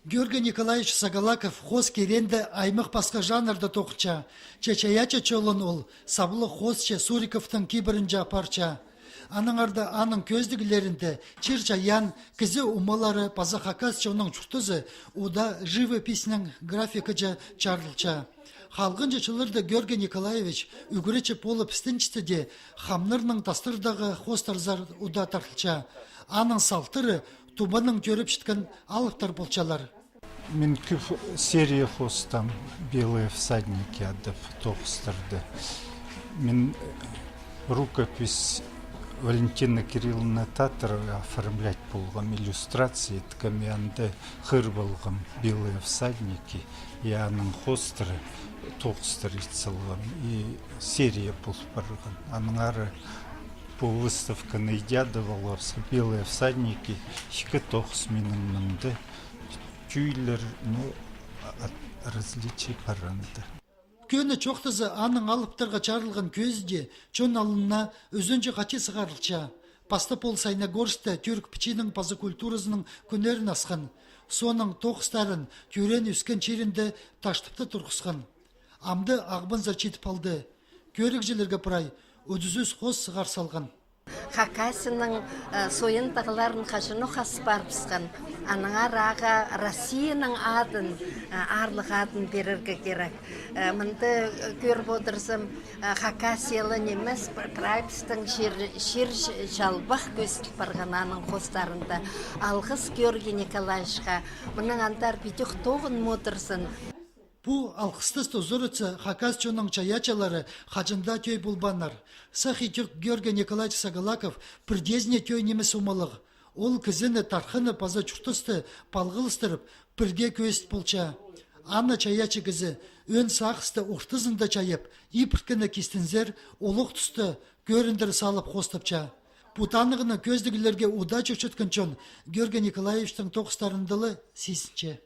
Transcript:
Георгий Николаевич Сагалаков хоз керенді аймық басқа жанрда тоқыча. Чечаяча чолын ол, сабылы хозче Суриковтың кибірінжа апарча. Аныңарда аның көздігілерінде чирчаян, кізі умалары пазахакас чоның чүртізі, уда живописінің графикыжа чарлыча. Халғынжа чылырды Георгий Николаевич үгіречі полы пістінчісті де хамнырның тастырдағы хостарзар уда тартылча. Аның салтыры тубаның көріп шіткен алыптар болчалар. Мен көп серия хостам «Белые всадники» адып тоқыстырды. Мен рукопись Валентина Кирилловна Татарова оформлять болғам иллюстрации, ткамянды хыр болғам «Белые всадники», и аның хостыры тоқыстыр итсылғам, и серия бұл барған. Аның ары по выставка найдядываларсы «Белые всадники», шкі тоқыс менің мінді, чүйлер, различий паранды. Көні чоқтызы аның алыптарға чарылған көзде чон алынна өзінже қачы сығарылча. Пасты пол Сайнагорсты түрк пічінің пазы культурызының көнерін асқан. Соның тоқыстарын көрен үскен черінде таштыпты тұрғысқан. Амды ағбын жетіп алды. Көрікжелерге пырай өдізіз қос сығар салған. Хакасының сойын тағыларын қашыны қас барбысқан. Аныңа раға Россияның адын, арлық адын берерге керек. Мінді көріп отырсым, Хакасиялы немес Прайпстың шер жалбақ көстіп барған аның қостарында. Алғыс Георгий Николаевичқа, мұның антар бітіқ тоғын мұтырсын. Бұ алқыстыз тозырыцы Хакас чоның чаячалары хачында төй бұлбанар. Сахи Георгий Николаевич Сагалаков бірдезіне төй немес умалығы. Ол кізіні тархыны паза чұртысты палғылыстырып бірге көст болча. Анна чаячы кізі өн сақысты ұқтызында чайып, ипіркіні кестінзер олық тұсты көріндір салып қостапча. Бұтанығыны көздігілерге уда чөчеткін чон Георгий Николаевичтің тоқыстарындылы сесінче.